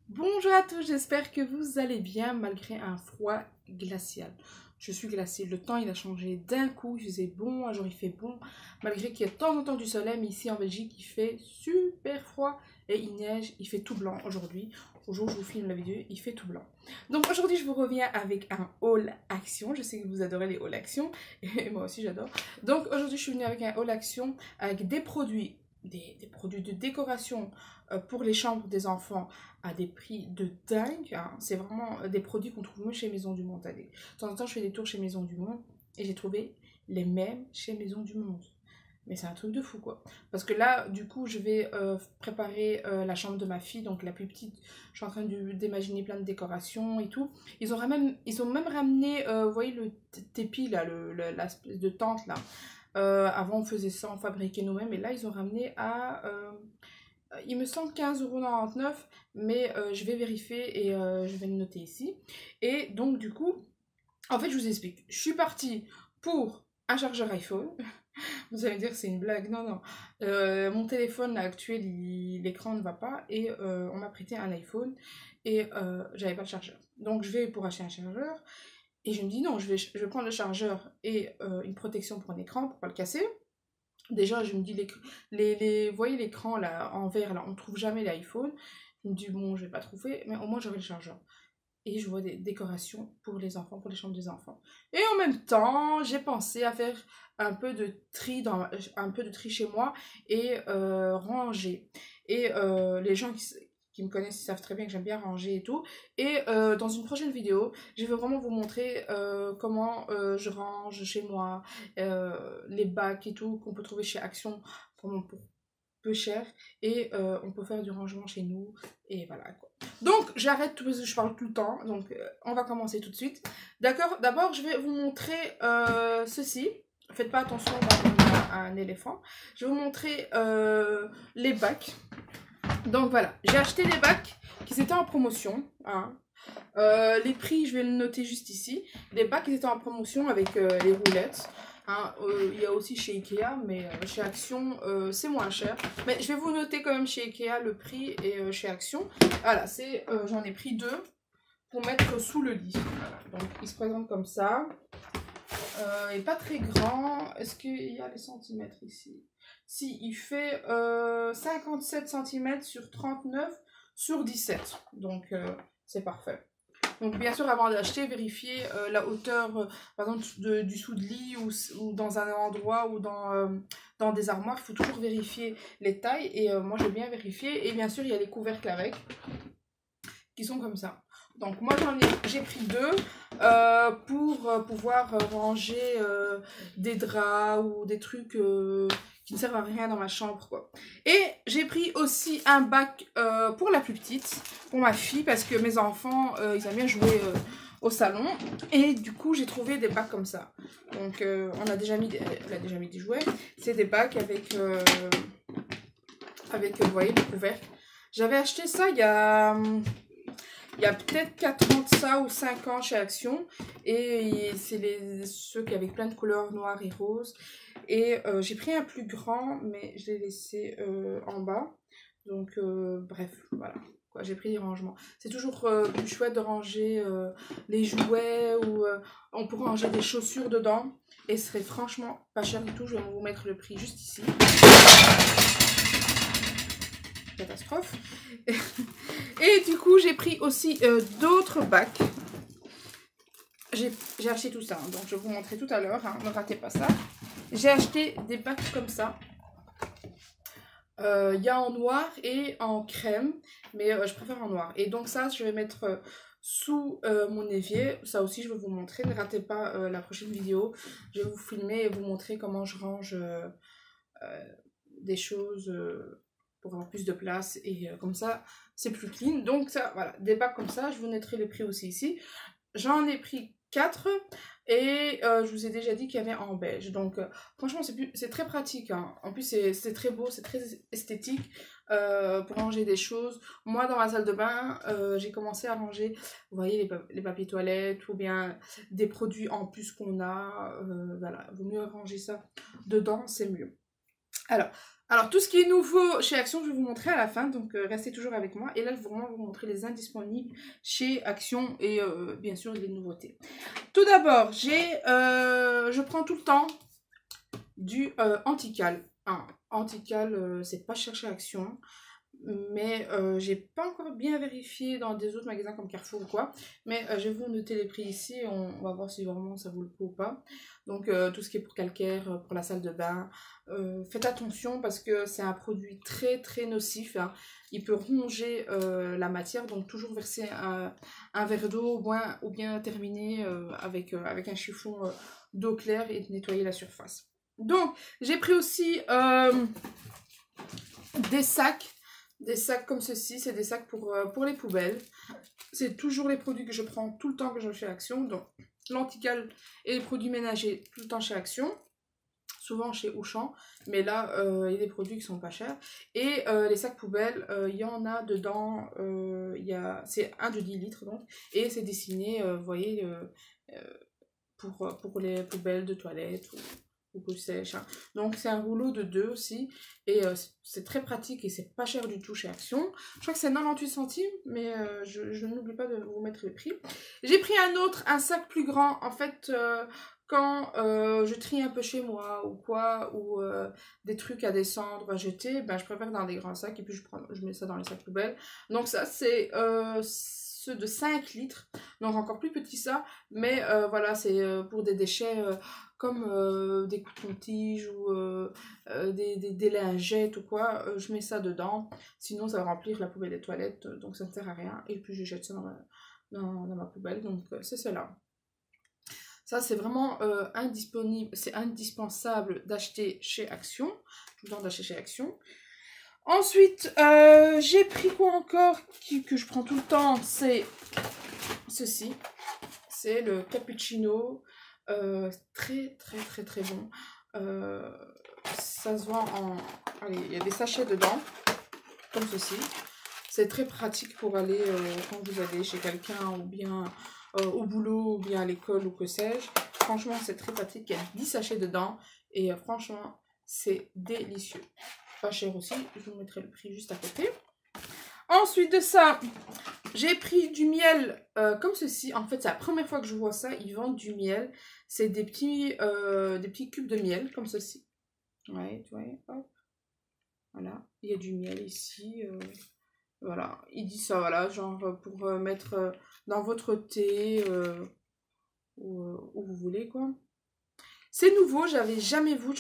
Bonjour à tous, j'espère que vous allez bien malgré un froid glacial. Je suis glacée, le temps il a changé d'un coup, il faisait bon, un jour il fait bon, malgré qu'il y a de temps en temps du soleil, mais ici en Belgique il fait super froid et il neige, il fait tout blanc aujourd'hui. Au jour où je vous filme la vidéo, il fait tout blanc. Donc aujourd'hui je vous reviens avec un haul action, je sais que vous adorez les haul action, et moi aussi j'adore. Donc aujourd'hui je suis venue avec un haul action avec des produits. Des produits de décoration pour les chambres des enfants à des prix de dingue. Hein. C'est vraiment des produits qu'on trouve mieux chez Maison du Monde. De temps en temps, je fais des tours chez Maison du Monde et j'ai trouvé les mêmes chez Maison du Monde. Mais c'est un truc de fou quoi. Parce que là, du coup, je vais préparer la chambre de ma fille, donc la plus petite. Je suis en train d'imaginer plein de décorations et tout. Ils ont même ramené, vous voyez, le tépi là, l'espèce de tente là. Avant, on faisait ça, on fabriquait nous-mêmes. Et là, ils ont ramené à, il me semble 15,99 €. Mais je vais vérifier et je vais le noter ici. Et donc, du coup, en fait, je vous explique. Je suis partie pour un chargeur iPhone. Vous allez me dire que c'est une blague. Non, non. Mon téléphone actuel, l'écran ne va pas. Et on m'a prêté un iPhone. Et j'avais pas le chargeur. Donc, je vais pour acheter un chargeur. Et je me dis non, je vais prendre le chargeur et une protection pour un écran pour pas le casser. Déjà, je me dis, vous voyez l'écran là en vert, là, on trouve jamais l'iPhone. Je me dis, bon, je vais pas trouver, mais au moins j'aurai le chargeur. Et je vois des décorations pour les enfants, pour les chambres des enfants. Et en même temps, j'ai pensé à faire un peu de tri, chez moi et ranger. Et les gens qui me connaissent, ils savent très bien que j'aime bien ranger et tout. Et dans une prochaine vidéo, je vais vraiment vous montrer comment je range chez moi, les bacs et tout qu'on peut trouver chez Action vraiment pour peu cher. Et on peut faire du rangement chez nous. Et voilà quoi. Donc j'arrête tout parce que je parle tout le temps. Donc on va commencer tout de suite. D'accord, d'abord je vais vous montrer ceci. Faites pas attention à un éléphant. Je vais vous montrer les bacs. Donc voilà, j'ai acheté des bacs qui étaient en promotion. Hein. Les prix, je vais le noter juste ici. Les bacs qui étaient en promotion avec les roulettes. Hein, il y a aussi chez Ikea, mais chez Action, c'est moins cher. Mais je vais vous noter quand même chez Ikea le prix et chez Action. Voilà, j'en ai pris deux pour mettre sous le lit. Voilà. Donc, il se présente comme ça. Il n'est pas très grand. Est-ce qu'il y a les centimètres ici? Si, il fait 57 cm sur 39 sur 17. Donc, c'est parfait. Donc bien sûr, avant d'acheter, vérifier la hauteur, par exemple, du sous de lit ou dans un endroit ou dans des armoires. Il faut toujours vérifier les tailles et moi j'ai bien vérifié. Et bien sûr, il y a les couvercles avec qui sont comme ça. Donc moi j'ai pris deux pour pouvoir ranger des draps ou des trucs qui ne servent à rien dans ma chambre quoi. Et j'ai pris aussi un bac pour la plus petite, pour ma fille, parce que mes enfants ils aiment bien jouer au salon. Et du coup j'ai trouvé des bacs comme ça. Donc elle a déjà mis des jouets. C'est des bacs avec vous voyez, le couvercle. J'avais acheté ça il y a peut-être 4 ans de ça ou 5 ans chez Action. Et c'est ceux qui avaient plein de couleurs noires et roses. Et j'ai pris un plus grand, mais je l'ai laissé en bas. Donc bref, voilà. J'ai pris les rangements. C'est toujours plus chouette de ranger les jouets ou on peut ranger des chaussures dedans. Et ce serait franchement pas cher du tout. Je vais vous mettre le prix juste ici. Catastrophe. Et du coup j'ai pris aussi d'autres bacs. J'ai acheté tout ça, hein, donc je vais vous montrer tout à l'heure, hein, ne ratez pas ça. J'ai acheté des bacs comme ça. Il y a en noir et en crème, mais je préfère en noir. Et donc ça je vais mettre sous mon évier. Ça aussi je vais vous montrer, ne ratez pas la prochaine vidéo. Je vais vous filmer et vous montrer comment je range des choses pour avoir plus de place et comme ça c'est plus clean. Donc ça, voilà, des bacs comme ça, je vous mettrai les prix aussi ici. J'en ai pris 4 et je vous ai déjà dit qu'il y avait en beige. Donc franchement c'est très pratique. Hein. En plus c'est très beau, c'est très esthétique pour ranger des choses. Moi dans ma salle de bain, j'ai commencé à ranger, vous voyez, les papiers toilettes ou bien des produits en plus qu'on a. Voilà, vaut mieux ranger ça dedans, c'est mieux. Alors, tout ce qui est nouveau chez Action, je vais vous montrer à la fin, donc restez toujours avec moi. Et là, je vais vraiment vous montrer les indisponibles chez Action et bien sûr les nouveautés. Tout d'abord, je prends tout le temps du Antical. Antical, c'est pas cher chez Action. Mais j'ai pas encore bien vérifié dans des autres magasins comme Carrefour ou quoi. Mais je vais vous noter les prix ici. On va voir si vraiment ça vaut le coup ou pas. Donc tout ce qui est pour calcaire, pour la salle de bain. Faites attention parce que c'est un produit très très nocif. Hein. Il peut ronger la matière. Donc toujours verser un verre d'eau ou bien terminer avec un chiffon d'eau claire et nettoyer la surface. Donc j'ai pris aussi des sacs. Des sacs comme ceci, c'est des sacs pour les poubelles. C'est toujours les produits que je prends tout le temps que je fais Action. Donc, l'Antical et les produits ménagers tout le temps chez Action. Souvent chez Auchan. Mais là, il y a des produits qui sont pas chers. Et les sacs poubelles, il y en a dedans. C'est un de 10 litres donc. Et c'est dessiné, vous voyez, pour les poubelles de toilette ou que sais-je. Hein. Donc c'est un rouleau de 2 aussi et c'est très pratique et c'est pas cher du tout chez Action. Je crois que c'est 98 centimes mais je n'oublie pas de vous mettre le prix. J'ai pris un sac plus grand en fait quand je trie un peu chez moi ou quoi ou des trucs à descendre, à jeter, ben je préfère dans des grands sacs et puis je mets ça dans les sacs poubelles. Donc ça c'est ceux de 5 litres, donc encore plus petit ça, mais voilà c'est pour des déchets comme des cotons-tiges ou des lingettes ou quoi, je mets ça dedans. Sinon, ça va remplir la poubelle des toilettes, donc ça ne sert à rien. Et puis, je jette ça dans ma poubelle. Donc, c'est cela. Ça, c'est vraiment indisponible. C'est indispensable d'acheter chez Action. Tout le temps d'acheter chez Action. Ensuite, j'ai pris quoi encore que je prends tout le temps, c'est ceci. C'est le cappuccino. Très très très très bon. Ça se vend en... Allez, il y a des sachets dedans, comme ceci. C'est très pratique pour aller quand vous allez chez quelqu'un ou bien au boulot ou bien à l'école ou que sais-je. Franchement, c'est très pratique. Il y a 10 sachets dedans et franchement, c'est délicieux. Pas cher aussi, je vous mettrai le prix juste à côté. Ensuite de ça, j'ai pris du miel comme ceci. En fait, c'est la première fois que je vois ça. Ils vendent du miel. C'est des petits cubes de miel comme ceci. Ouais, tu vois, hop. Voilà, il y a du miel ici. Voilà, il dit ça, voilà, genre pour mettre dans votre thé où vous voulez, quoi. C'est nouveau, j'avais jamais vu,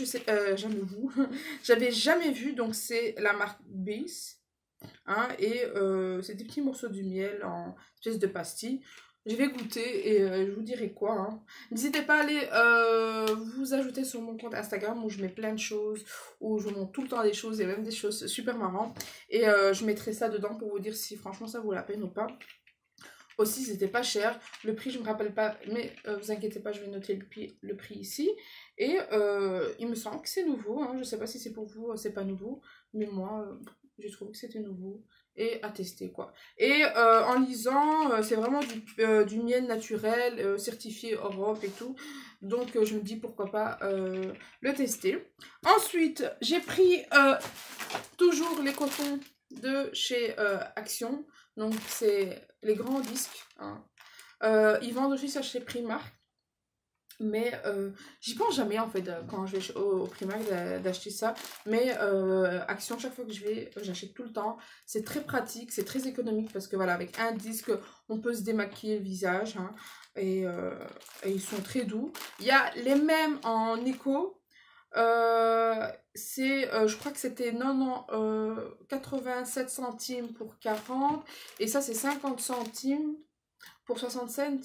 j'avais jamais vu, donc c'est la marque Bees. Hein, et c'est des petits morceaux de miel en espèce de pastille. Je vais goûter et je vous dirai quoi. Hein. N'hésitez pas à aller vous ajouter sur mon compte Instagram où je mets plein de choses, où je montre tout le temps des choses et même des choses super marrantes. Et je mettrai ça dedans pour vous dire si franchement ça vaut la peine ou pas. Aussi, c'était pas cher. Le prix, je me rappelle pas, mais vous inquiétez pas, je vais noter le prix ici. Et il me semble que c'est nouveau. Hein. Je sais pas si c'est pour vous, c'est pas nouveau. Mais moi, j'ai trouvé que c'était nouveau. Et à tester, quoi. Et en lisant, c'est vraiment du miel naturel, certifié Europe et tout. Donc, je me dis pourquoi pas le tester. Ensuite, j'ai pris toujours les cotons de chez Action. Donc, c'est les grands disques. Hein. Ils vendent aussi ça chez Primark. Mais j'y pense jamais en fait quand je vais au Primark d'acheter ça. Mais Action, chaque fois que je vais, j'achète tout le temps. C'est très pratique, c'est très économique parce que voilà, avec un disque, on peut se démaquiller le visage. Hein, et ils sont très doux. Il y a les mêmes en éco. Je crois que c'était 87 centimes pour 40 et ça c'est 50 centimes pour 60 cents,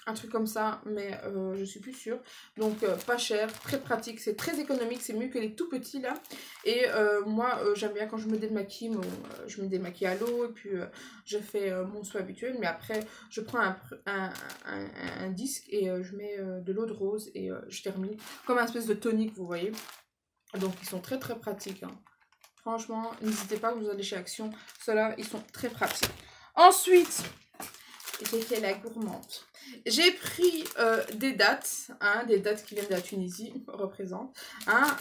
un truc comme ça, mais je suis plus sûre. Donc pas cher, très pratique, c'est très économique, c'est mieux que les tout petits là. Et moi j'aime bien quand je me démaquille, je me démaquille à l'eau et puis je fais mon soin habituel, mais après je prends un disque et je mets de l'eau de rose et je termine comme un espèce de tonique, vous voyez. Donc ils sont très très pratiques. Hein. Franchement, n'hésitez pas, vous allez chez Action, ceux-là ils sont très pratiques. Ensuite, j'ai fait la gourmande. J'ai pris des dattes qui viennent de la Tunisie, représente. Hein,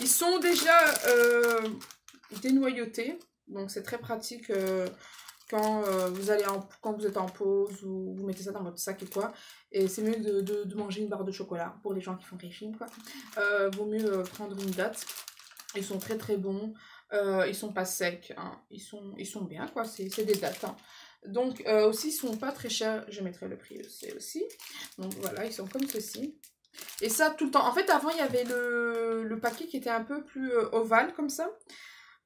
ils sont déjà dénoyautés, donc c'est très pratique quand, quand vous êtes en pause ou vous mettez ça dans votre sac et quoi. Et c'est mieux de manger une barre de chocolat pour les gens qui font régime, quoi. Vaut mieux prendre une date. Ils sont très très bons. Ils sont pas secs, hein. Ils sont bien, quoi. C'est des dates, hein. Donc aussi, ils sont pas très chers. Je mettrai le prix aussi. Donc voilà, ils sont comme ceci. Et ça, tout le temps. En fait, avant, il y avait le paquet qui était un peu plus ovale, comme ça.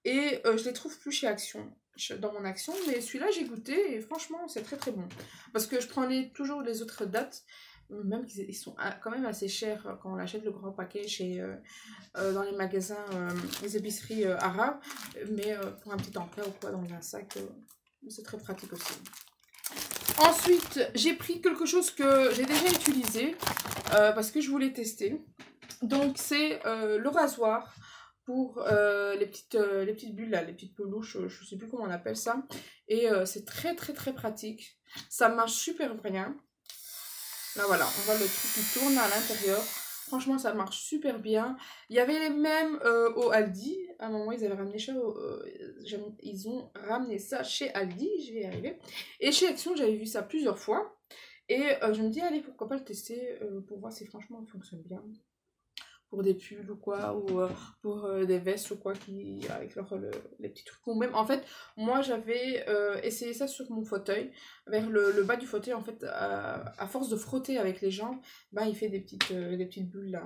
Et je les trouve plus chez Action, dans mon Action. Mais celui-là, j'ai goûté et franchement, c'est très très bon. Parce que je prends toujours les autres dates. Même qu'ils sont quand même assez chers quand on achète le grand paquet dans les magasins, les épiceries arabes. Mais pour un petit encas ou quoi dans un sac, c'est très pratique aussi. Ensuite, j'ai pris quelque chose que j'ai déjà utilisé parce que je voulais tester. Donc, c'est le rasoir pour les petites bulles, là, les petites peluches, je sais plus comment on appelle ça. Et c'est très très très pratique. Ça marche super bien. Là voilà, on voit le truc qui tourne à l'intérieur. Franchement, ça marche super bien. Il y avait les mêmes au Aldi. À un moment, ils avaient ramené ça ils ont ramené ça chez Aldi. Je vais y arriver. Et chez Action, j'avais vu ça plusieurs fois. Et je me dis, allez, pourquoi pas le tester pour voir si franchement, il fonctionne bien. Pour des pulls ou quoi, ou pour des vestes ou quoi, avec les petits trucs. Ou même, en fait, moi j'avais essayé ça sur mon fauteuil, vers le bas du fauteuil, en fait, à force de frotter avec les jambes, bah, il fait des petites bulles là.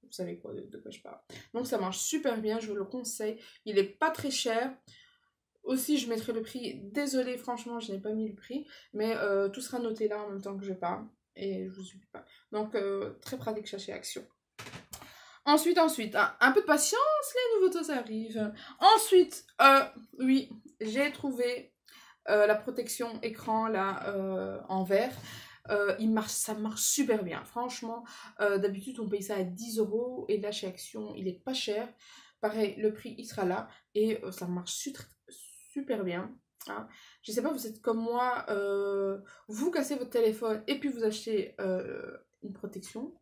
Vous savez quoi, de quoi je parle. Donc ça marche super bien, je vous le conseille. Il est pas très cher. Aussi, je mettrai le prix. Désolée, franchement, je n'ai pas mis le prix, mais tout sera noté là en même temps que je parle. Et je vous oublie pas. Donc, très pratique chez Action. Ensuite, un peu de patience, les nouveautés arrivent. Ensuite, oui, j'ai trouvé la protection écran là en verre. Ça marche super bien, franchement. D'habitude, on paye ça à 10 € et là, chez Action, il est pas cher. Pareil, le prix, il sera là et ça marche super bien. Hein. Je sais pas, vous êtes comme moi, vous cassez votre téléphone et puis vous achetez une protection.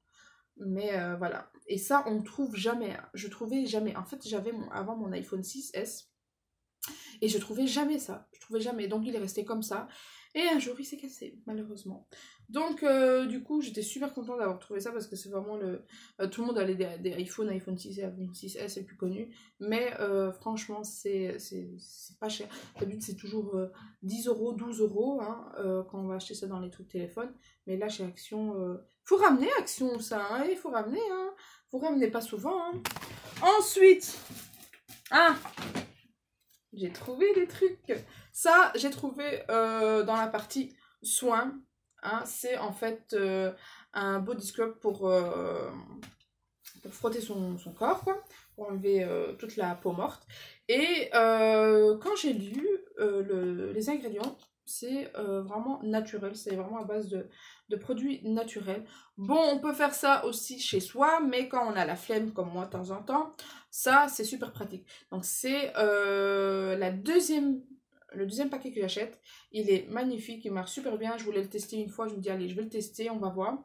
Mais voilà. Et ça, on trouve jamais. Je trouvais jamais. En fait, j'avais avant mon iPhone 6S. Et je trouvais jamais ça. Je trouvais jamais. Donc, il est resté comme ça. Et un jour, il s'est cassé, malheureusement. Donc, du coup, j'étais super contente d'avoir trouvé ça parce que c'est vraiment tout le monde a des iPhone 6 et iPhone 6S, c'est le plus connu. Mais franchement, c'est pas cher. D'habitude, c'est toujours 10 €, 12 € hein, quand on va acheter ça dans les trucs téléphone. Mais là, chez Action, faut ramener Action, ça. Hein, il faut ramener. Hein. Faut ramener pas souvent. Hein. Ensuite, j'ai trouvé des trucs. Ça, j'ai trouvé dans la partie soins. Hein, c'est en fait un body scrub pour frotter son corps, quoi. Pour enlever toute la peau morte. Et quand j'ai lu les ingrédients, c'est vraiment naturel. C'est vraiment à base de produits naturels. Bon, on peut faire ça aussi chez soi, mais quand on a la flemme, comme moi de temps en temps, ça, c'est super pratique. Donc, c'est le deuxième paquet que j'achète. Il est magnifique, il marche super bien. Je voulais le tester une fois, je me dis, allez, je vais le tester, on va voir.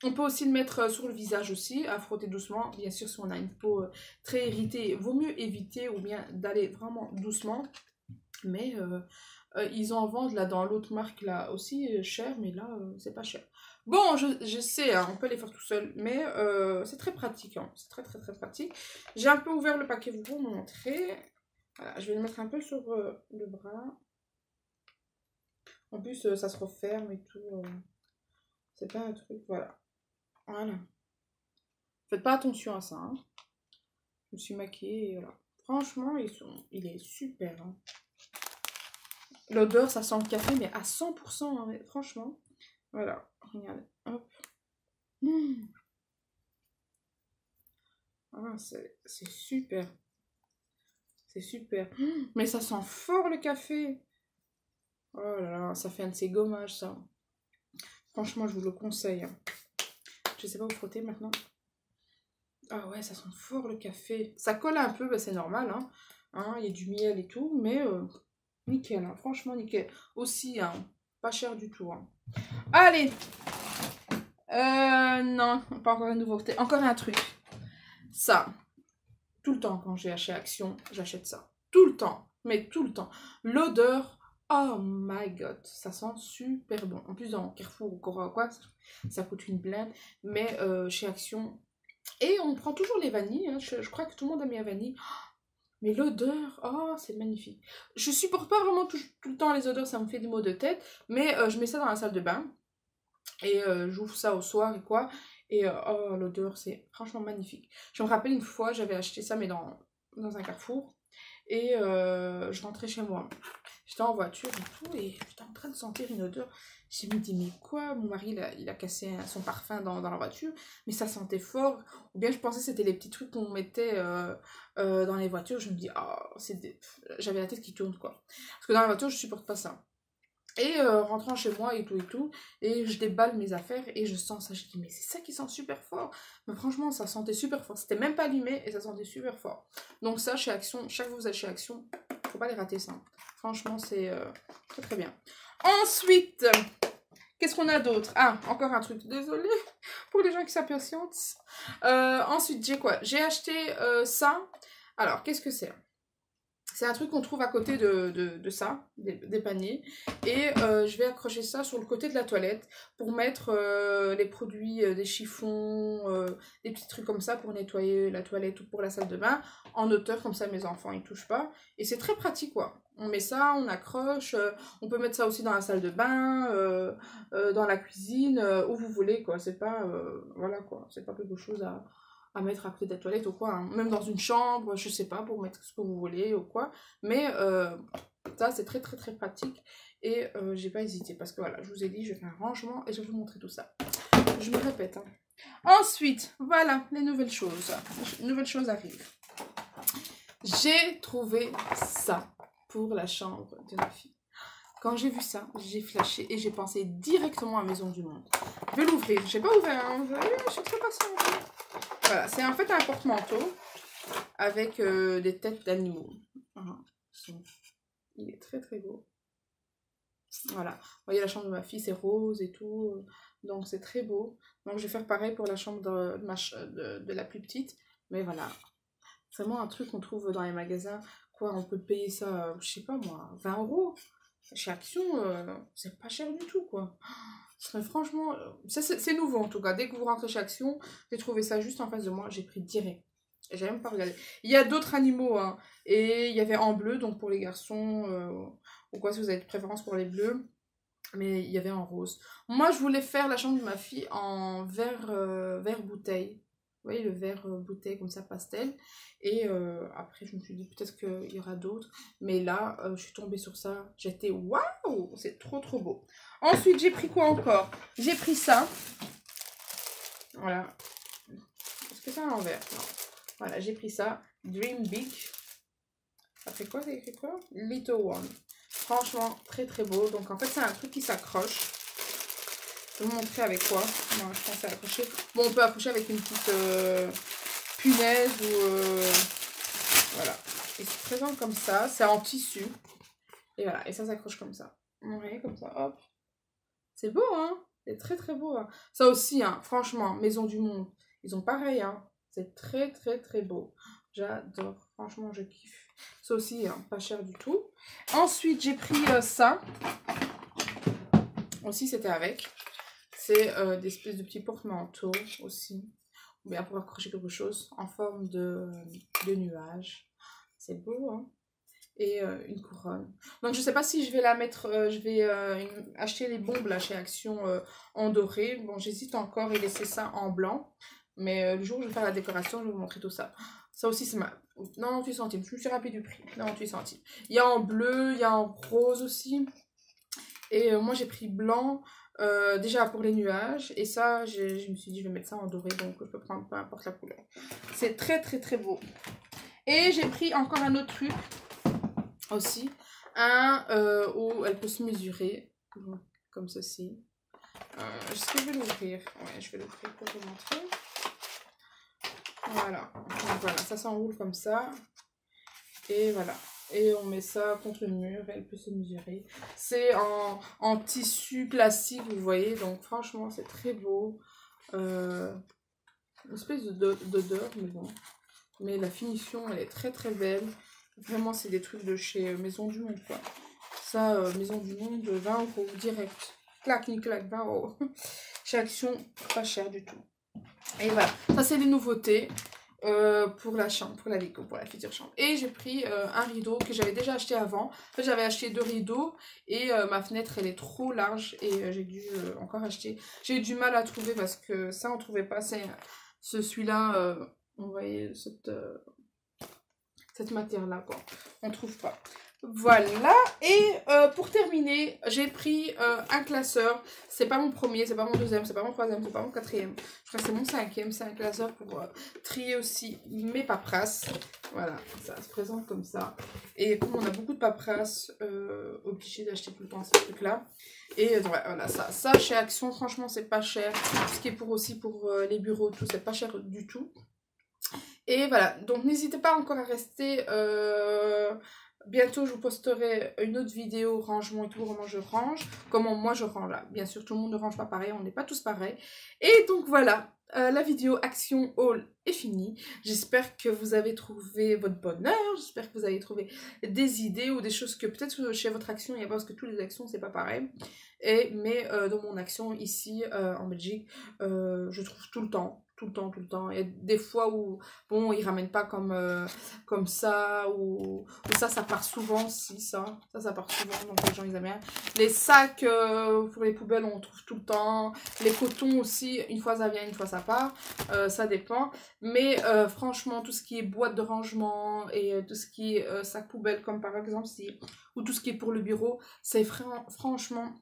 On peut aussi le mettre sur le visage aussi, à frotter doucement. Bien sûr, si on a une peau très irritée, vaut mieux éviter ou bien d'aller vraiment doucement. Mais ils en vendent là dans l'autre marque là aussi cher, mais là, c'est pas cher. Bon, je sais, hein, on peut les faire tout seul, mais c'est très pratique. Hein. C'est très très très pratique. J'ai un peu ouvert le paquet pour vous montrer. Voilà, je vais le mettre un peu sur le bras. En plus, ça se referme et tout. C'est pas un truc, voilà. Voilà. Faites pas attention à ça. Hein. Je me suis maquillée et voilà. Franchement, il est super. Hein. L'odeur, ça sent le café, mais à 100%. Hein, mais franchement, voilà. Regardez. Hop. Mmh. Ah, c'est super. C'est super. Mmh. Mais ça sent fort le café. Oh là là, ça fait un de ces gommages, ça. Franchement, je vous le conseille. Hein. Je sais pas où frotter maintenant. Ah ouais, ça sent fort le café. Ça colle un peu, bah, c'est normal. Hein. Il y a du miel et tout, mais nickel. Hein. Franchement, nickel. Aussi, hein, Pas cher du tout. Hein. Allez. Non, pas encore une nouveauté. Encore un truc. Ça. Tout le temps, quand j'ai chez Action, j'achète ça. Tout le temps. Mais tout le temps. L'odeur, oh my god. Ça sent super bon. En plus, dans Carrefour ou Cora ou quoi, ça coûte une blinde. Mais chez Action... Et on prend toujours les vanilles. Hein. Je crois que tout le monde a mis la vanille. Mais l'odeur, oh, c'est magnifique. Je supporte pas vraiment tout le temps les odeurs, ça me fait des maux de tête. Mais je mets ça dans la salle de bain. Et j'ouvre ça au soir et quoi. Et oh, l'odeur, c'est franchement magnifique. Je me rappelle une fois, j'avais acheté ça, mais dans un Carrefour. Et je rentrais chez moi. J'étais en voiture et tout, et j'étais en train de sentir une odeur. Je me dis, mais quoi? Mon mari, il a cassé son parfum dans la voiture, mais ça sentait fort. Ou bien je pensais que c'était les petits trucs qu'on mettait dans les voitures. Je me dis, oh, j'avais la tête qui tourne, quoi. Parce que dans la voiture, je supporte pas ça. Et rentrant chez moi et tout, et je déballe mes affaires et je sens ça. Je dis, mais c'est ça qui sent super fort. Mais franchement, ça sentait super fort. C'était même pas allumé et ça sentait super fort. Donc ça, chez Action, chaque fois que vous êtes chez Action, faut pas les rater ça. Franchement, c'est très très bien. Ensuite, qu'est-ce qu'on a d'autre? Ah, encore un truc. Désolée pour les gens qui s'impatientent. Ensuite, j'ai quoi? J'ai acheté ça. Alors, qu'est-ce que c'est? C'est un truc qu'on trouve à côté de ça, des paniers. Et je vais accrocher ça sur le côté de la toilette pour mettre les produits, des chiffons, des petits trucs comme ça pour nettoyer la toilette ou pour la salle de bain en hauteur, comme ça mes enfants ils touchent pas. Et c'est très pratique quoi. On met ça, on accroche, on peut mettre ça aussi dans la salle de bain, dans la cuisine, où vous voulez quoi. C'est pas, voilà quoi, c'est pas quelque chose à mettre à côté de la toilette ou quoi, hein. Même dans une chambre, je sais pas, pour mettre ce que vous voulez ou quoi, mais ça c'est très très très pratique et j'ai pas hésité parce que voilà, je vous ai dit, je fais un rangement et je vais vous montrer tout ça. Je me répète. Hein. Ensuite, voilà, les nouvelles choses. Nouvelles choses arrivent. J'ai trouvé ça pour la chambre de ma fille. Quand j'ai vu ça, j'ai flashé et j'ai pensé directement à Maison du Monde. Je vais l'ouvrir. Je n'ai pas ouvert, hein. Je suis très patiente. Voilà, c'est en fait un porte-manteau avec des têtes d'animaux. Il est très très beau. Voilà, vous voyez la chambre de ma fille, c'est rose et tout. Donc c'est très beau. Donc je vais faire pareil pour la chambre de la plus petite. Mais voilà, c'est vraiment un truc qu'on trouve dans les magasins. Quoi, on peut payer ça, je sais pas moi, 20 €. Chez Action, c'est pas cher du tout, quoi. Franchement, c'est nouveau en tout cas. Dès que vous rentrez chez Action, j'ai trouvé ça juste en face de moi. J'ai pris direct. J'ai même pas regardé. Il y a d'autres animaux, hein. Et il y avait en bleu, donc pour les garçons, ou quoi, si vous avez de préférence pour les bleus. Mais il y avait en rose. Moi, je voulais faire la chambre de ma fille en vert bouteille. Vous voyez, le verre bouteille comme ça, pastel. Et après, je me suis dit peut-être qu'il y aura d'autres. Mais là, je suis tombée sur ça. J'étais waouh! C'est trop trop beau. Ensuite, j'ai pris quoi encore? J'ai pris ça. Voilà. Est-ce que c'est à l'envers? Non. Voilà, j'ai pris ça. Dream Big. Après quoi, c'est écrit quoi? Little One. Franchement, très très beau. Donc en fait, c'est un truc qui s'accroche. Je vais vous montrer avec quoi. Non, je pense à accrocher. Bon, on peut accrocher avec une petite punaise ou... voilà. Et c'est présente comme ça. C'est en tissu. Et voilà. Et ça s'accroche comme ça. Vous voyez, comme ça. Hop. C'est beau, hein? C'est très très beau. Hein. Ça aussi, hein, franchement, Maison du Monde. Ils ont pareil, hein. C'est très très très beau. J'adore. Franchement, je kiffe. Ça aussi, hein, pas cher du tout. Ensuite, j'ai pris ça. Aussi, c'était avec. C'est des espèces de petits porte-manteaux aussi. Ou bien pour accrocher quelque chose en forme de nuage. C'est beau, hein. Et une couronne. Donc, je sais pas si je vais la mettre... je vais acheter les bombes là chez Action en doré. Bon, j'hésite encore et laisser ça en blanc. Mais le jour où je vais faire la décoration, je vais vous montrer tout ça. Ça aussi, c'est ma... 98 centimes. Je me suis rappelé du prix. 98 centimes. Il y a en bleu, il y a en rose aussi. Et moi, j'ai pris blanc déjà pour les nuages. Et ça, je me suis dit, je vais mettre ça en doré. Donc, je peux prendre peu importe la couleur. C'est très, très, très beau. Et j'ai pris encore un autre truc aussi. Un où elle peut se mesurer. Comme ceci. Est-ce que je vais l'ouvrir? Ouais, je vais l'ouvrir pour vous montrer. Voilà. Donc voilà, ça s'enroule comme ça. Et voilà. Et on met ça contre le mur, elle peut se mesurer. C'est en tissu plastique, vous voyez, donc franchement, c'est très beau. Une espèce d'odeur, mais bon. Mais la finition, elle est très très belle. Vraiment, c'est des trucs de chez Maison du Monde, quoi. Ça, Maison du Monde, 20 € direct. Clac, ni clac, 20 €. Chez Action, pas cher du tout. Et voilà, ça c'est les nouveautés pour la chambre, pour la déco, pour la future chambre. Et j'ai pris un rideau que j'avais déjà acheté avant. En fait, j'avais acheté 2 rideaux et ma fenêtre, elle est trop large et j'ai dû encore acheter. J'ai eu du mal à trouver parce que ça, on trouvait pas. C'est celui-là, on voyait cette matière-là, quoi. On trouve pas. Voilà, et pour terminer, j'ai pris un classeur. C'est pas mon premier, c'est pas mon deuxième, c'est pas mon troisième, c'est pas mon quatrième. Je crois que c'est mon cinquième. C'est un classeur pour trier aussi mes paperasses. Voilà, ça se présente comme ça. Et comme on a beaucoup de paperasses, obligé d'acheter tout le temps ces trucs-là. Et voilà, ça chez Action, franchement, c'est pas cher. Ce qui est aussi pour les bureaux, tout, c'est pas cher du tout. Et voilà, donc n'hésitez pas encore à rester. Bientôt, je vous posterai une autre vidéo rangement et tout, comment je range, comment moi je range là. Bien sûr, tout le monde ne range pas pareil, on n'est pas tous pareils. Et donc voilà, la vidéo Action Haul est finie. J'espère que vous avez trouvé votre bonheur, j'espère que vous avez trouvé des idées ou des choses que peut-être chez votre Action, il y a pas, parce que toutes les actions, c'est pas pareil. Mais dans mon Action ici en Belgique, je trouve tout le temps. Tout le temps. Il y a des fois où, bon, ils ramènent pas comme ça, ou ça part souvent, si, ça part souvent, donc les gens, ils aiment bien. Les sacs pour les poubelles, on trouve tout le temps. Les cotons aussi, une fois ça vient, une fois ça part. Ça dépend. Mais franchement, tout ce qui est boîte de rangement et tout ce qui est sac poubelle, comme par exemple, ou tout ce qui est pour le bureau, c'est franchement...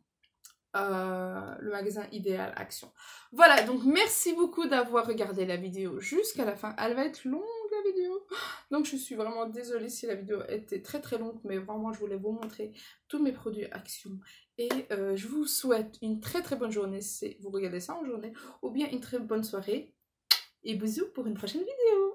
le magasin idéal Action. Voilà, donc merci beaucoup d'avoir regardé la vidéo jusqu'à la fin. Elle va être longue, la vidéo, donc je suis vraiment désolée si la vidéo était très très longue, mais vraiment je voulais vous montrer tous mes produits Action. Et je vous souhaite une très très bonne journée si vous regardez ça en journée, ou bien une très bonne soirée, et bisous pour une prochaine vidéo.